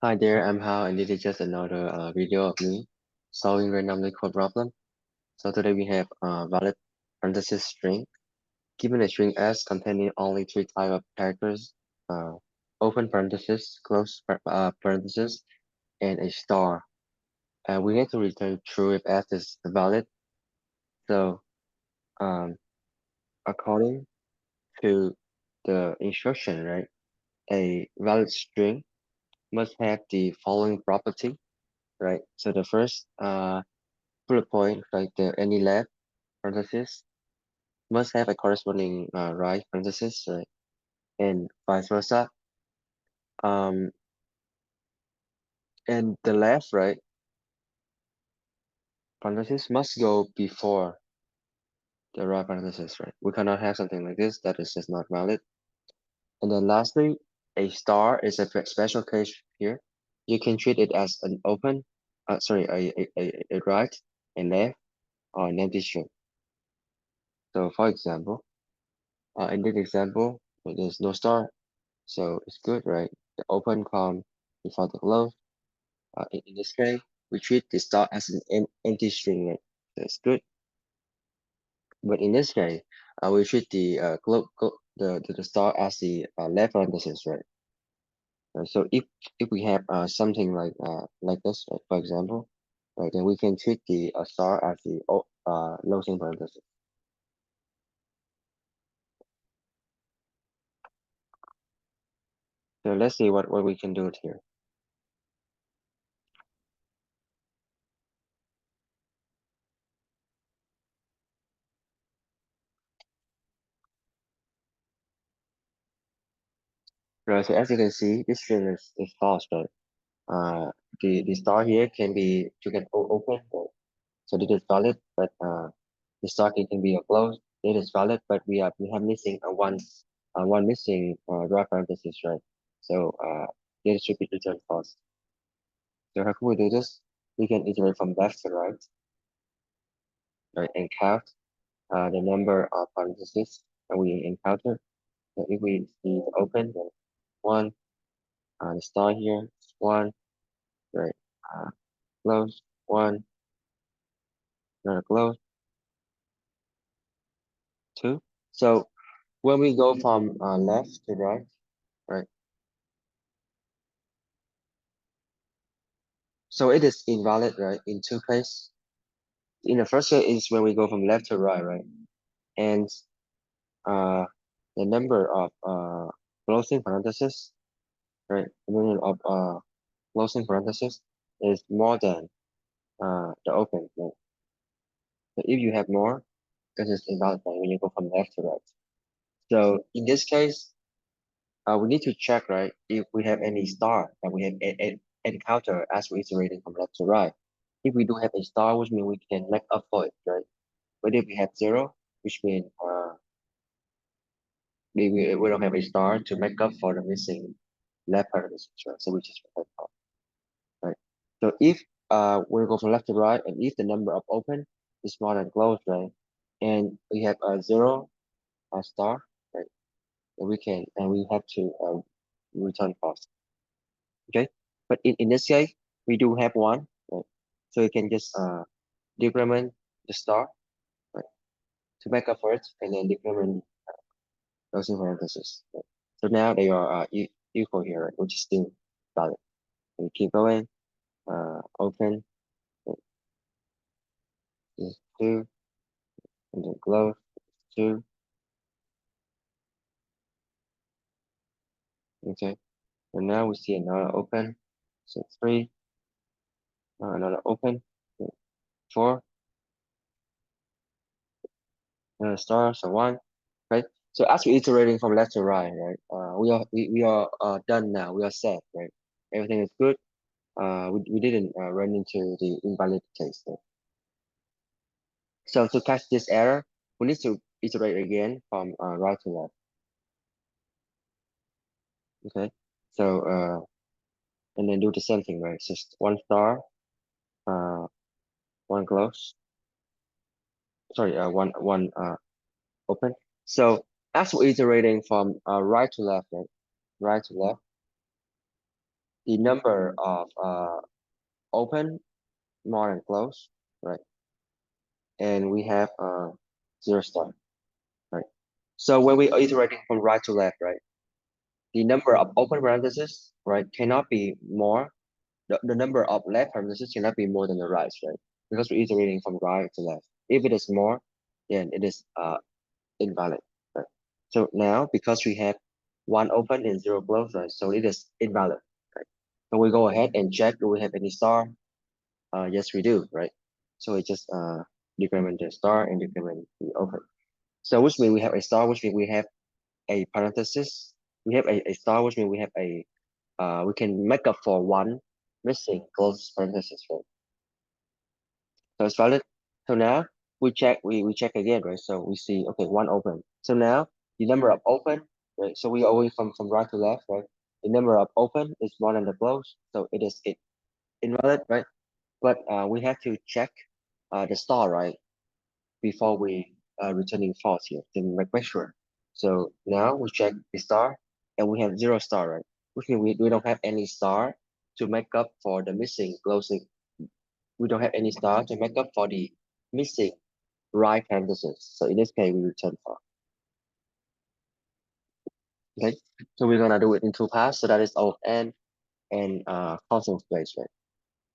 Hi there, I'm Hao, and this is just another video of me solving randomly code problem. So today we have valid parenthesis string. Given a string S containing only three types of characters, uh, open parenthesis, parenthesis, and a star. And we need to return true if S is valid. So um, according to the instruction, right, a valid string must have the following property, right? So the first bullet point, like the any left parenthesis, must have a corresponding right parenthesis, right? And vice versa. Um, and the left, right, parenthesis must go before the right parenthesis, right? We cannot have something like this. That is just not valid. And then lastly, a star is a special case here. You can treat it as an open, sorry, a right, a left, or an empty string. So for example, in this example, there's no star, so it's good, right? The open come before the close. In this case, we treat the star as an empty string, right? That's good. But in this case, we treat the the star as the left parenthesis, right? So if we have something like this, right, for example, right, then we can treat the star as the closing parenthesis. So let's see what we can do here. Right, so as you can see, this string is false, right? The star here can be to get open, right? So this is valid, but the star can be closed. It is valid, but we have missing one missing right parenthesis, right? So this should be returned false. So how can we do this? We can iterate from left to right, and count the number of parentheses that we encounter. So if we see the open, then one, the star here, one, right, uh, close, one, another close, two. So when we go from left to right, so it is invalid, right, in two cases. In the first case is when we go from left to right, and uh, the number of closing parentheses, right, the number of closing parentheses is more than the open, right? So if you have more, this is invalid, right, when you go from left to right. So in this case, we need to check, right, if we have any star that we have encounter as we're iterating from left to right. If we do have a star, which means we can make up for it, right? But if we have zero, which means we don't have a star to make up for the missing left part of the picture, so we just return false, right? So if we go from left to right, and if the number of open is more than closed, right, and we have a zero, a star, right, then we have to return false. Okay, but in this case we do have one, right? So you can just decrement the star, right, to make up for it, and then decrement those in parentheses, right? So now they are equal here, right, which is still valid. And keep going, open, right, is two, and then close, two. Okay, and now we see another open, so three, another open, four, another star, so one, right? So as we're iterating from left to right, we are done now. We are set, right? Everything is good. We didn't run into the invalid case. Right? So to catch this error, we need to iterate again from right to left. Okay. So and then do the same thing, right? Just one star, uh, one close. Sorry, one open. So as we're iterating from right to left, right? Right to left. the number of open more than close, right? And we have zero star, right? So when we are iterating from right to left, right, the number of open parentheses, right, cannot be more. The number of left parentheses cannot be more than the right, right? Because we're iterating from right to left. If it is more, then it is invalid, right? So now because we have one open and zero closed, right? So it is invalid, right? So we go ahead and check do we have any star. Yes, we do, right? So we just decrement the star and decrement the open. So which means we have a star, which means we have a parenthesis. We have a star, which means we have a we can make up for one missing close parenthesis, right? So it's valid. So now we check again, right? So we see okay, one open. So now the number of open, right? So we are going from right to left, right? The number of open is more than the close, so it is invalid, right? But we have to check the star, right, before we returning false here to make sure. So now we check the star and we have zero star, right? Which means we don't have any star to make up for the missing closing. We don't have any star to make up for the missing right parentheses. So in this case, we return false. Okay, so we're gonna do it in two parts. So that is of n and constant place, right?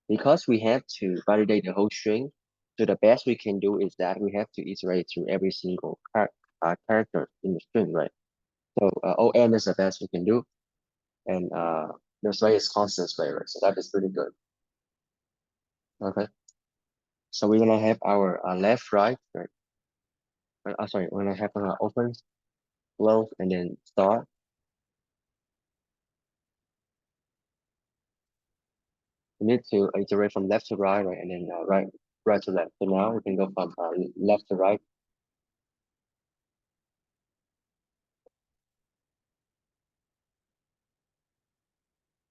Because we have to validate the whole string, so the best we can do is that we have to iterate through every single character in the string, right? So ON is the best we can do, and the way is constant way, right? So that is pretty good. Okay, so we're gonna have our left, right, right? Sorry, we're gonna have our open, close, and then start. We need to iterate from left to right, right, and then right to left. So now we can go from left to right.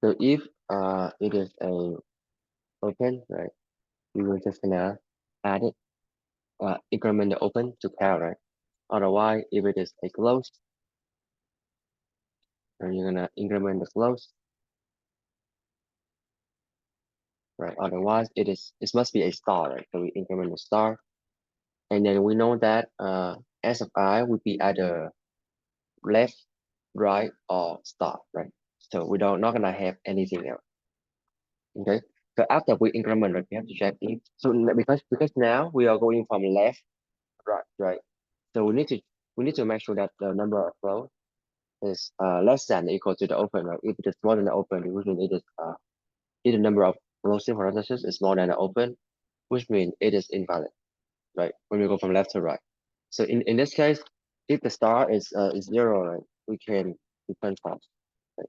So if it is a open, right, we will just gonna add it, increment the open to count, right? Otherwise, if it is a close, then you're gonna increment the close, right? Otherwise, it must be a star, right? So we increment the star, and then we know that s of I would be either left, right, or star, right? So we don't not gonna have anything else. Okay. So after we increment, right, we have to check if so because now we are going from left, right, right. So we need to make sure that the number of rows is less than or equal to the open, right? If it is more than the open, which means it is if the number of closing parentheses is more than the open, which means it is invalid, right? When we go from left to right. So in this case, if the star is zero, right, we can return false. Right?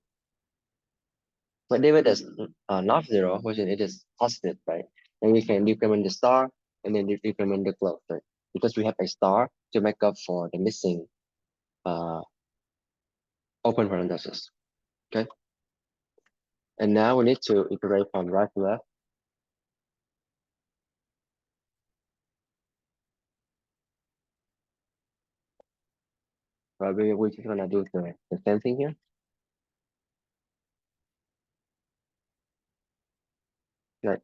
But if it is not zero, which means it is positive, right? Then we can decrement the star and then decrement the close, right? Because we have a star to make up for the missing uh open parentheses. Okay. And now we need to iterate from right to left. Right, we're just gonna do the same thing here. Right.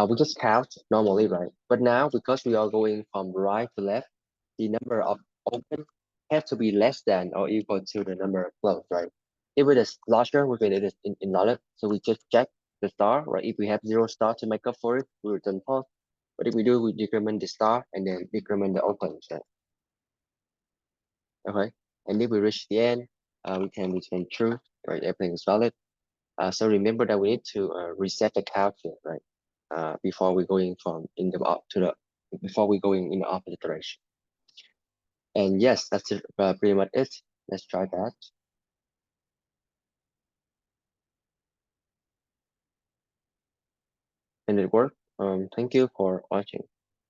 We just count normally, right? But now because we are going from right to left, the number of open have to be less than or equal to the number of closed, right? If it is larger, we can it is invalid. So we just check the star, right? If we have zero star to make up for it, we return false. But if we do, we decrement the star and then decrement the open, right? Okay. And if we reach the end, we can return true, right? Everything is valid. So remember that we need to reset the count here, right? Before we going from in the up to the before we going in the opposite direction. And yes, that's it, pretty much it. Let's try that. And it worked. Thank you for watching.